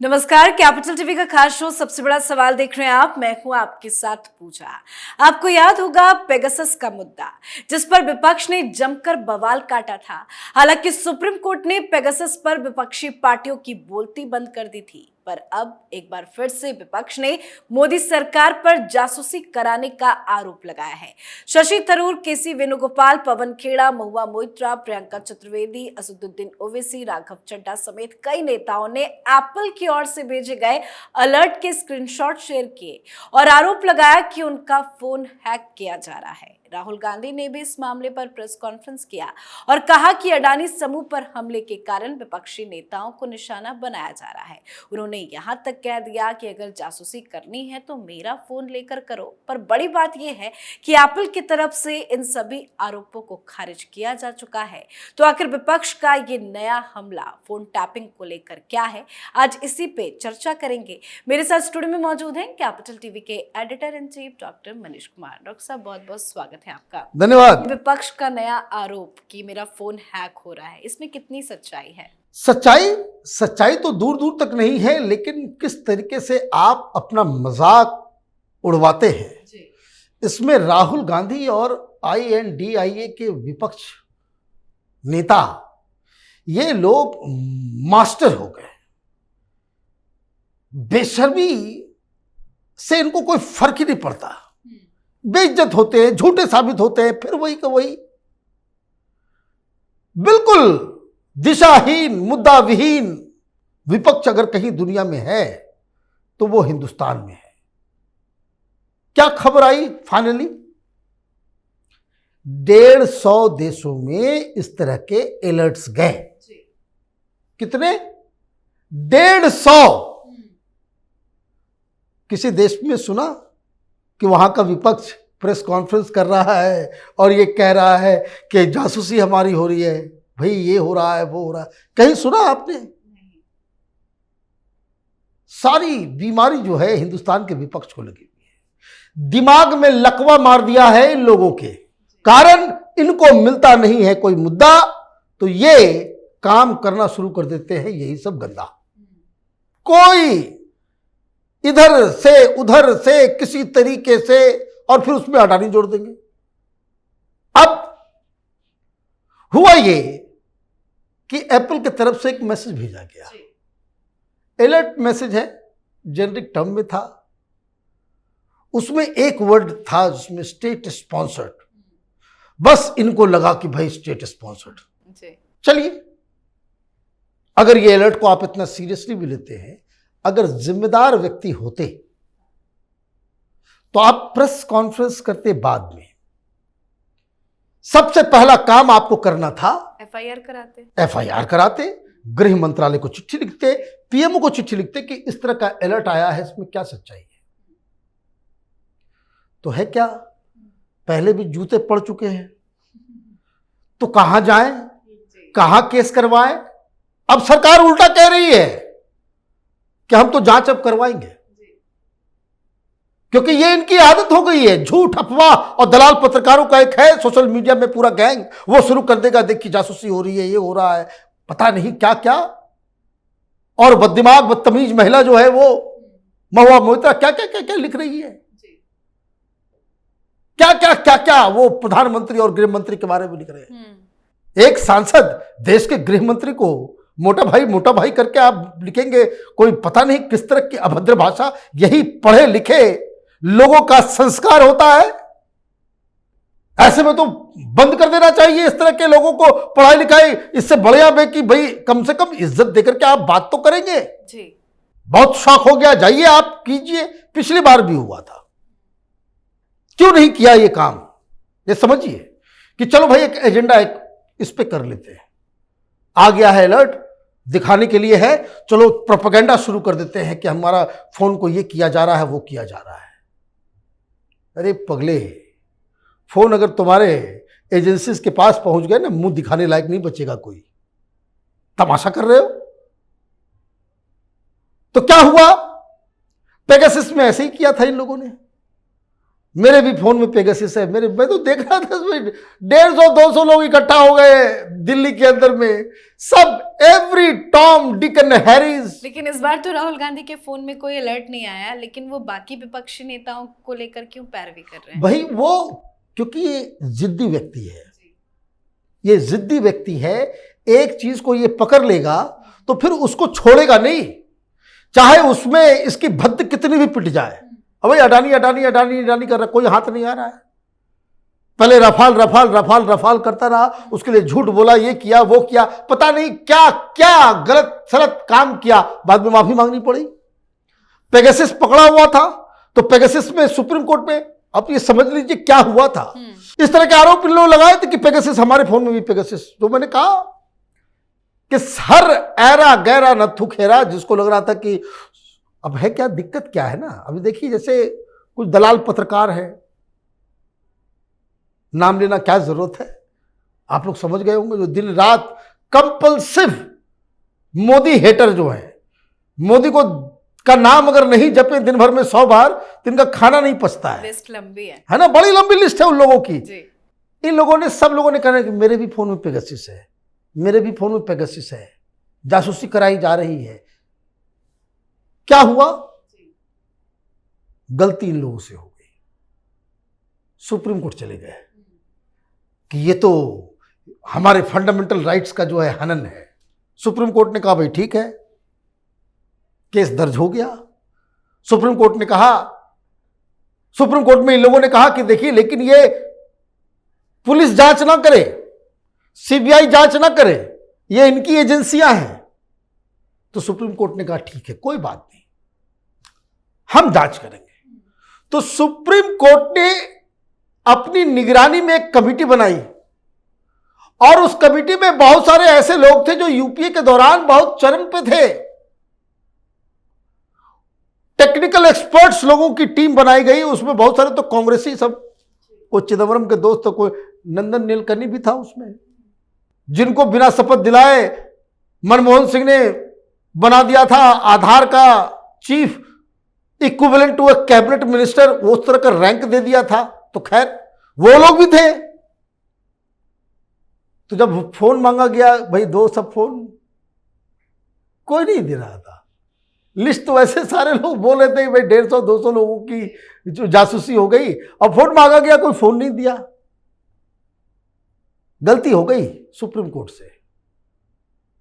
नमस्कार। Capital TV का खास शो सबसे बड़ा सवाल देख रहे हैं आप। मैं हूं आपके साथ पूजा। आपको याद होगा पेगासस का मुद्दा, जिस पर विपक्ष ने जमकर बवाल काटा था। हालांकि सुप्रीम कोर्ट ने पेगासस पर विपक्षी पार्टियों की बोलती बंद कर दी थी, पर अब एक बार फिर से विपक्ष ने मोदी सरकार पर जासूसी कराने का आरोप लगाया है। शशि थरूर, केसी वेणुगोपाल, पवन खेड़ा, महुआ मोइत्रा, प्रियंका चतुर्वेदी, असदुद्दीन ओवैसी, राघव चड्ढा समेत कई नेताओं ने एप्पल की ओर से भेजे गए अलर्ट के स्क्रीनशॉट शेयर किए और आरोप लगाया कि उनका फोन हैक किया जा रहा है। राहुल गांधी ने भी इस मामले पर प्रेस कॉन्फ्रेंस किया और कहा कि अडानी समूह पर हमले के कारण विपक्षी नेताओं को निशाना बनाया जा रहा है। उन्होंने यहां तक कह दिया कि अगर जासूसी करनी है तो मेरा फोन लेकर करो। पर बड़ी बात यह है कि एप्पल की तरफ से इन सभी आरोपों को खारिज किया जा चुका है। तो आखिर विपक्ष का ये नया हमला फोन टैपिंग को लेकर क्या है, आज इसी पे चर्चा करेंगे। मेरे साथ स्टूडियो में मौजूद हैं कैपिटल टीवी के editor in chief doctor Manish Kumar. Doctor साहब, बहुत बहुत स्वागत है आपका। धन्यवाद। विपक्ष का नया आरोप कि मेरा फोन हैक हो रहा है, इसमें कितनी सच्चाई है? सच्चाई तो दूर दूर तक नहीं है, लेकिन किस तरीके से आप अपना मजाक उड़वाते हैं जी। इसमें राहुल गांधी और INDIA के विपक्ष नेता, ये लोग मास्टर हो गए। बेशर्मी से इनको कोई फर्क ही नहीं पड़ता। बेइज्जत होते हैं, झूठे साबित होते हैं, फिर वही का वही, बिल्कुल दिशाहीन, मुद्दा विहीन विपक्ष अगर कहीं दुनिया में है तो वो हिंदुस्तान में है। क्या खबर आई फाइनली? 150 देशों में इस तरह के अलर्ट्स गए। कितने? 150। किसी देश में सुना कि वहां का विपक्ष प्रेस कॉन्फ्रेंस कर रहा है और ये कह रहा है कि जासूसी हमारी हो रही है, भाई ये हो रहा है, वो हो रहा है? कहीं सुना आपने? सारी बीमारी जो है हिंदुस्तान के विपक्ष को लगी हुई है। दिमाग में लकवा मार दिया है इन लोगों के कारण। इनको मिलता नहीं है कोई मुद्दा तो ये काम करना शुरू कर देते हैं, यही सब गंदा। कोई इधर से उधर से किसी तरीके से, और फिर उसमें अडानी जोड़ देंगे। अब हुआ ये कि एप्पल की तरफ से एक मैसेज भेजा गया। अलर्ट मैसेज है, जेनरिक टर्म में था। उसमें एक वर्ड था जिसमें स्टेट स्पॉन्सर्ड। बस इनको लगा कि भाई स्टेट स्पॉन्सर्ड। चलिए, अगर ये अलर्ट को आप इतना सीरियसली भी लेते हैं, अगर जिम्मेदार व्यक्ति होते तो आप प्रेस कॉन्फ्रेंस करते बाद में सबसे पहला काम आपको करना था FIR कराते, गृह मंत्रालय को चिट्ठी लिखते, PM को चिट्ठी लिखते कि इस तरह का अलर्ट आया है, इसमें क्या सच्चाई है। तो है क्या, पहले भी जूते पड़ चुके हैं, तो कहां जाएं, कहां केस करवाएं? अब सरकार उल्टा कह रही है कि हम तो जांच अब करवाएंगे, क्योंकि ये इनकी आदत हो गई है। झूठ, अफवाह और दलाल पत्रकारों का एक है सोशल मीडिया में पूरा गैंग, वो शुरू कर देगा, देखिए जासूसी हो रही है, ये हो रहा है, पता नहीं क्या क्या। और बददिमाग बदतमीज महिला जो है वो महुआ मोइत्रा क्या क्या क्या क्या लिख रही है, क्या क्या क्या क्या वो प्रधानमंत्री और गृह मंत्री के बारे में लिख रहे हैं। एक सांसद देश के गृह मंत्री को मोटा भाई करके आप लिखेंगे, कोई पता नहीं किस तरह की अभद्र भाषा। यही पढ़े लिखे लोगों का संस्कार होता है? ऐसे में तो बंद कर देना चाहिए इस तरह के लोगों को पढ़ाई लिखाई। इससे बढ़िया है कि भाई कम से कम इज्जत देकर के आप बात तो करेंगे जी। बहुत शौक हो गया, जाइए आप कीजिए, पिछली बार भी हुआ था। क्यों नहीं किया ये काम? ये समझिए कि चलो भाई एक एजेंडा इस पे कर लेते हैं, आ गया है अलर्ट, दिखाने के लिए है, चलो प्रोपेगेंडा शुरू कर देते हैं कि हमारा फोन को ये किया जा रहा है, वो किया जा रहा है। अरे पगले, फोन अगर तुम्हारे एजेंसीज के पास पहुंच गए ना, मुंह दिखाने लायक नहीं बचेगा कोई। तमाशा कर रहे हो? तो क्या हुआ, पेगासस में ऐसे ही किया था इन लोगों ने। मेरे भी फोन में पेगासस है। मैं तो देख रहा था इसमें 150-200 लोग इकट्ठा हो गए दिल्ली के अंदर में, सब every Tom Dick and Harry's. लेकिन इस बार तो राहुल गांधी के फोन में कोई अलर्ट नहीं आया, लेकिन वो बाकी विपक्षी नेताओं को लेकर क्यों पैरवी कर रहे हैं? भाई वो क्योंकि ये जिद्दी व्यक्ति है, ये जिद्दी व्यक्ति है। एक चीज को ये पकड़ लेगा तो फिर उसको छोड़ेगा नहीं, चाहे उसमें इसकी भद्द कितनी भी पिट जाए। अब भाई अडानी अडानी अडानी अडानी कर रहा, कोई हाथ नहीं आ रहा है। पहले रफाल रफाल रफाल रफाल करता रहा, उसके लिए झूठ बोला, ये किया वो किया, पता नहीं क्या क्या गलत सलत काम किया, बाद में माफी मांगनी पड़ी। पेगासस पकड़ा हुआ था तो पेगासस में सुप्रीम कोर्ट में, अब ये समझ लीजिए क्या हुआ था। इस तरह के आरोप इन लोग लगाए थे कि पेगासस, हमारे फोन में भी पेगासस। तो मैंने कहा कि हर ऐरा गैरा नत्थु खेरा, जिसको लग रहा था कि अब है क्या, दिक्कत क्या है ना। अभी देखिए जैसे कुछ दलाल पत्रकार है, नाम लेना क्या जरूरत है, आप लोग समझ गए होंगे, जो दिन रात कंपल्सिव मोदी हेटर जो है, मोदी को का नाम अगर नहीं जपे दिन भर में 100 बार तो इनका खाना नहीं पचता है। लिस्ट लंबी है ना, बड़ी लंबी लिस्ट है उन लोगों की। जी। इन लोगों ने, सब लोगों ने कहना कि मेरे भी फोन में पेगासस है, मेरे भी फोन में पेगासस है, जासूसी कराई जा रही है। क्या हुआ? गलती इन लोगों से हो गई, सुप्रीम कोर्ट चले गए कि ये तो हमारे फंडामेंटल राइट्स का जो है हनन है। सुप्रीम कोर्ट ने कहा भाई ठीक है, केस दर्ज हो गया। सुप्रीम कोर्ट ने कहा, सुप्रीम कोर्ट में इन लोगों ने कहा कि देखिए लेकिन ये पुलिस जांच ना करे, सीबीआई जांच ना करे, ये इनकी एजेंसियां हैं। तो सुप्रीम कोर्ट ने कहा ठीक है कोई बात नहीं, हम जांच करेंगे। तो सुप्रीम कोर्ट ने अपनी निगरानी में एक कमेटी बनाई और उस कमेटी में बहुत सारे ऐसे लोग थे जो यूपीए के दौरान बहुत चरम पे थे। टेक्निकल एक्सपर्ट्स लोगों की टीम बनाई गई, उसमें बहुत सारे तो कांग्रेसी, सब कोई चिदम्बरम के दोस्त, तो कोई नंदन नीलकनी भी था उसमें, जिनको बिना शपथ दिलाए मनमोहन सिंह ने बना दिया था आधार का chief equivalent to a cabinet minister, उस तरह का रैंक दे दिया था। तो खैर वो लोग भी थे। तो जब फोन मांगा गया, भाई दो सब फोन, कोई नहीं दे रहा था। लिस्ट तो ऐसे सारे लोग बोल रहे थे भाई 150-200 लोगों की जो जासूसी हो गई, और फोन मांगा गया, कोई फोन नहीं दिया। गलती हो गई सुप्रीम कोर्ट से।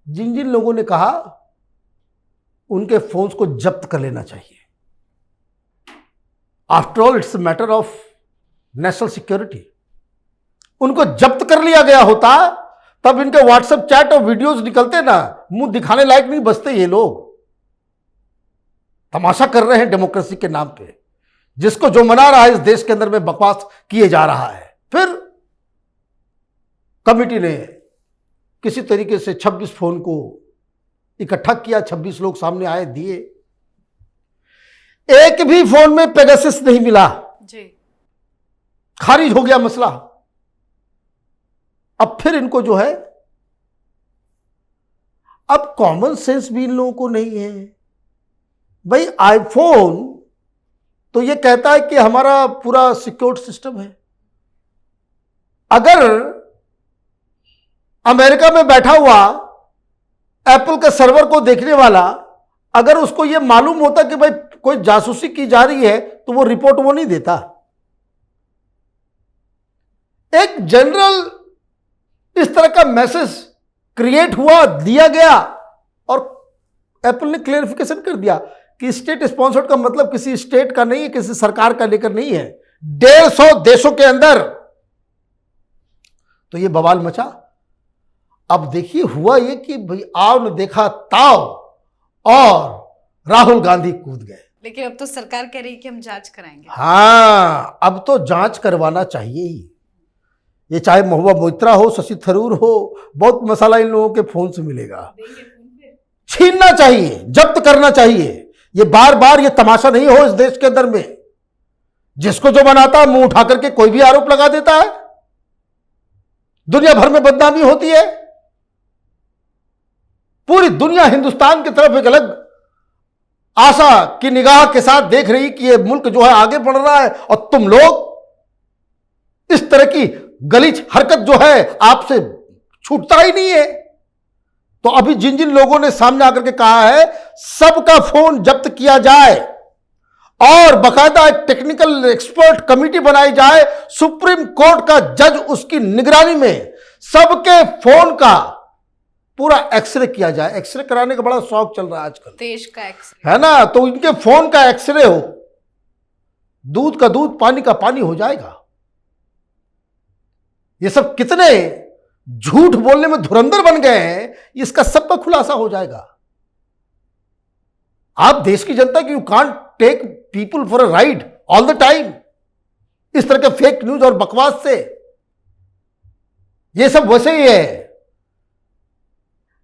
जिन जिन लोगों ने कहा उनके फोन्स को जब्त कर लेना चाहिए। After all it's a matter of national security. उनको जब्त कर लिया गया होता तब इनके व्हाट्सएप चैट और वीडियोस निकलते ना, मुंह दिखाने लायक नहीं बचते। ये लोग तमाशा कर रहे हैं डेमोक्रेसी के नाम पे, जिसको जो मना रहा है इस देश के अंदर में बकवास किए जा रहा है। फिर कमिटी ने किसी तरीके से 26 फोन को इकट्ठा किया, 26 लोग सामने आए, दिए। एक भी फोन में पेगासस नहीं मिला जी। खारिज हो गया मसला। अब फिर इनको जो है, अब कॉमन सेंस भी इन लोगों को नहीं है। भाई आईफोन तो ये कहता है कि हमारा पूरा सिक्योर्ड सिस्टम है। अगर अमेरिका में बैठा हुआ एप्पल के सर्वर को देखने वाला, अगर उसको यह मालूम होता कि भाई कोई जासूसी की जा रही है, तो वो रिपोर्ट वो नहीं देता। एक जनरल इस तरह का मैसेज क्रिएट हुआ, दिया गया, और एप्पल ने क्लेरिफिकेशन कर दिया कि स्टेट स्पॉन्सर्ड का मतलब किसी स्टेट का नहीं है, किसी सरकार का लेकर नहीं है, 150 देशों के अंदर। तो ये बवाल मचा। अब देखिए हुआ ये कि भाई आओ न देखा ताव, और राहुल गांधी कूद गए। लेकिन अब तो सरकार कह रही है कि हम जांच कराएंगे। हाँ, अब तो जांच करवाना चाहिए ही। ये चाहे महुआ मोइत्रा हो, शशि थरूर हो, बहुत मसाला इन लोगों के फोन से मिलेगा। छीनना चाहिए, जब्त करना चाहिए। ये बार बार ये तमाशा नहीं हो इस देश के अंदर में, जिसको जो बनाता है मुंह उठा करके कोई भी आरोप लगा देता है, दुनिया भर में बदनामी होती है। पूरी दुनिया हिंदुस्तान की तरफ एक अलग आशा की निगाह के साथ देख रही कि ये मुल्क जो है आगे बढ़ रहा है, और तुम लोग इस तरह की गलीच हरकत जो है आपसे छूटता ही नहीं है। तो अभी जिन जिन लोगों ने सामने आकर के कहा है सबका फोन जब्त किया जाए और बाकायदा एक टेक्निकल एक्सपर्ट कमेटी बनाई जाए, सुप्रीम कोर्ट का जज उसकी निगरानी में सबके फोन का पूरा एक्सरे किया जाए। एक्सरे कराने का बड़ा शौक चल रहा है आजकल, देश का एक्सरे है ना, तो इनके फोन का एक्सरे हो, दूध का दूध पानी का पानी हो जाएगा। ये सब कितने झूठ बोलने में धुरंधर बन गए हैं, इसका सबका खुलासा हो जाएगा। आप देश की जनता की, you can't take people for a ride all the time इस तरह के फेक न्यूज और बकवास से। ये सब वैसे ही है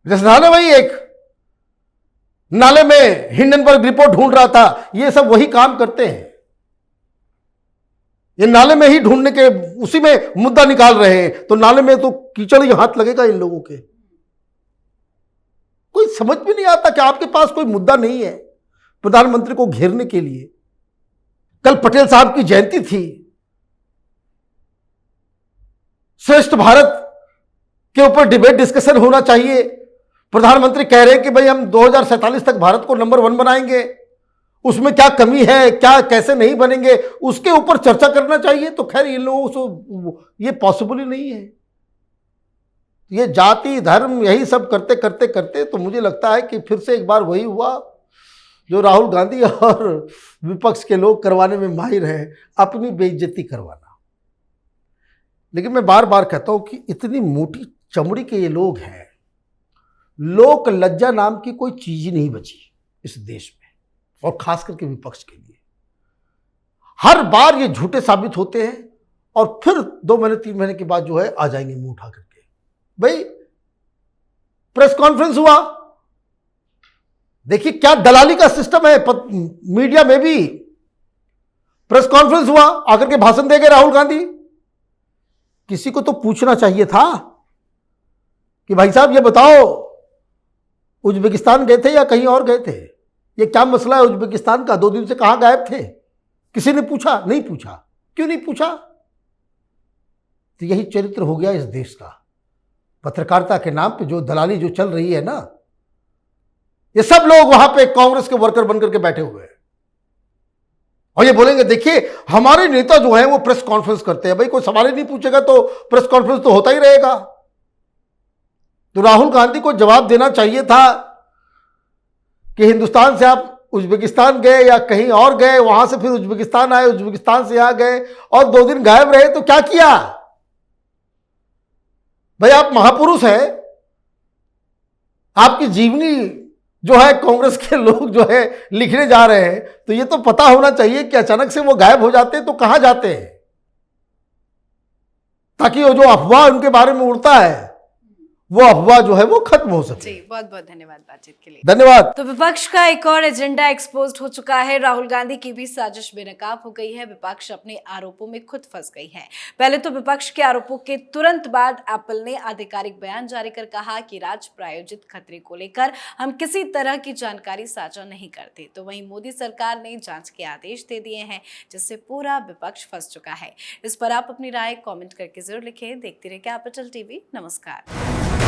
जैसे नाले भाई एक नाले में हिंडनबर्ग रिपोर्ट ढूंढ रहा था, ये सब वही काम करते हैं। ये नाले में ही ढूंढने के उसी में मुद्दा निकाल रहे हैं, तो नाले में तो कीचड़ ही हाथ लगेगा इन लोगों के। कोई समझ में नहीं आता कि आपके पास कोई मुद्दा नहीं है प्रधानमंत्री को घेरने के लिए। कल पटेल साहब की जयंती थी, श्रेष्ठ भारत के ऊपर डिबेट डिस्कशन होना चाहिए। प्रधानमंत्री कह रहे हैं कि भाई हम 2047 तक भारत को नंबर 1 बनाएंगे, उसमें क्या कमी है, क्या कैसे नहीं बनेंगे, उसके ऊपर चर्चा करना चाहिए। तो खैर इन लोगों से ये पॉसिबल ही नहीं है। ये जाति धर्म यही सब करते करते करते तो मुझे लगता है कि फिर से एक बार वही हुआ जो राहुल गांधी और विपक्ष के लोग करवाने में माहिर हैं, अपनी बेइज्जती करवाना। लेकिन मैं बार बार कहता हूं कि इतनी मोटी चमड़ी के ये लोग हैं, लोक लज्जा नाम की कोई चीज ही नहीं बची इस देश में, और खास करके विपक्ष के लिए। हर बार ये झूठे साबित होते हैं और फिर 2 महीने 3 महीने के बाद जो है आ जाएंगे मुंह उठा करके। भाई प्रेस कॉन्फ्रेंस हुआ, देखिए क्या दलाली का सिस्टम है, मीडिया में भी प्रेस कॉन्फ्रेंस हुआ, आकर के भाषण दे गए राहुल गांधी। किसी को तो पूछना चाहिए था कि भाई साहब ये बताओ उज्बेकिस्तान गए थे या कहीं और गए थे, ये क्या मसला है उज्बेकिस्तान का, 2 दिन से कहां गायब थे? किसी ने पूछा? नहीं पूछा। क्यों नहीं पूछा? तो यही चरित्र हो गया इस देश का। पत्रकारिता के नाम पे जो दलाली जो चल रही है ना, ये सब लोग वहां पे कांग्रेस के वर्कर बनकर के बैठे हुए हैं और ये बोलेंगे देखिए हमारे नेता जो है वो प्रेस कॉन्फ्रेंस करते हैं। भाई कोई सवाल ही नहीं पूछेगा तो प्रेस कॉन्फ्रेंस तो होता ही रहेगा। तो राहुल गांधी को जवाब देना चाहिए था कि हिंदुस्तान से आप उज्बेकिस्तान गए या कहीं और गए, वहां से फिर उज्बेकिस्तान आए, उज्बेकिस्तान से यहां गए और 2 दिन गायब रहे, तो क्या किया? भाई आप महापुरुष हैं, आपकी जीवनी जो है कांग्रेस के लोग जो है लिखने जा रहे हैं, तो ये तो पता होना चाहिए कि अचानक से वो गायब हो जाते हैं तो कहां जाते हैं, ताकि वो जो अफवाह उनके बारे में उड़ता है वो अफवाह जो है वो खत्म हो सके। जी बहुत बहुत धन्यवाद बातचीत के लिए। धन्यवाद। तो विपक्ष का एक और एजेंडा एक्सपोज हो चुका है। राहुल गांधी की भी साजिश बेनकाब हो गई है। विपक्ष अपने आरोपों में खुद फंस गई है। पहले तो विपक्ष के आरोपों के तुरंत बाद एप्पल ने आधिकारिक बयान जारी कर कहा कि राज्य प्रायोजित खतरे को लेकर हम किसी तरह की जानकारी साझा नहीं करते। तो वहीं मोदी सरकार ने जांच के आदेश दे दिए हैं, जिससे पूरा विपक्ष फंस चुका है। इस पर आप अपनी राय कॉमेंट करके जरूर लिखें। देखते रहिए कैपिटल टीवी। नमस्कार।